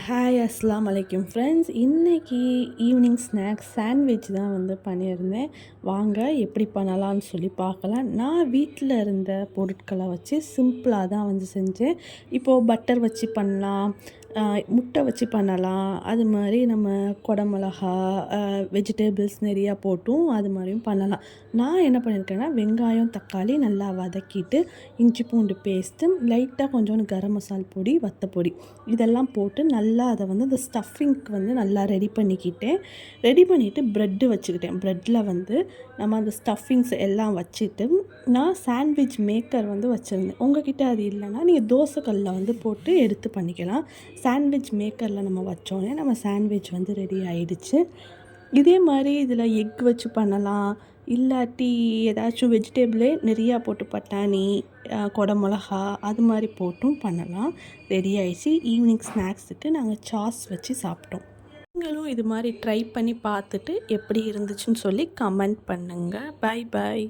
Hi அஸ்ஸலாமு அலைக்கும் friends. இன்றைக்கி ஈவினிங் ஸ்நாக்ஸ் சாண்ட்விச் தான் பண்ணியிருந்தேன். வாங்க எப்படி பண்ணலான்னு சொல்லி பார்க்கலாம். நான் வீட்டில் இருந்த பொருட்களை வச்சு சிம்பிளாக தான் செஞ்சேன். இப்போது பட்டர் வச்சு பண்ணலாம், முட்டை வச்சு பண்ணலாம், அது மாதிரி நம்ம குடமிளகா, வெஜிடபிள்ஸ் நிறையா போட்டும் அது மாதிரியும் பண்ணலாம். நான் என்ன பண்ணியிருக்கேன்னா, வெங்காயம் தக்காளி நல்லா வதக்கிட்டு, இஞ்சி பூண்டு பேஸ்ட்டு, லைட்டாக கொஞ்சோண்டு கரம் மசால் பொடி, வத்தப்பொடி இதெல்லாம் போட்டு நல்லா அதை அந்த ஸ்டஃபிங்க்கு நல்லா ரெடி பண்ணிக்கிட்டேன். ரெடி பண்ணிவிட்டு ப்ரெட்டு வச்சுக்கிட்டேன். ப்ரெட்டில் நம்ம அந்த ஸ்டஃபிங்ஸ் எல்லாம் வச்சுட்டு நான் சாண்ட்விச் மேக்கர் வச்சுருந்தேன். உங்ககிட்ட அது இல்லைன்னா நீங்கள் தோசைக்கல்லில் போட்டு எடுத்து பண்ணிக்கலாம். சாண்ட்விச் மேக்கரில் நம்ம வச்சோடனே நம்ம சாண்ட்விச் ரெடி ஆயிடுச்சு. இதே மாதிரி இதில் எக் வச்சு பண்ணலாம், இல்லாட்டி ஏதாச்சும் வெஜிடபிளே நிறையா போட்டு பட்டாணி, குடமிளகா அது மாதிரி போட்டும் பண்ணலாம். ரெடி ஆயிடுச்சு. ஈவினிங் ஸ்நாக்ஸுக்கு நாங்கள் சாஸ் வச்சு சாப்பிட்டோம். நீங்களும் இது மாதிரி ட்ரை பண்ணி பார்த்துட்டு எப்படி இருந்துச்சுன்னு சொல்லி கமெண்ட் பண்ணுங்கள். Bye bye.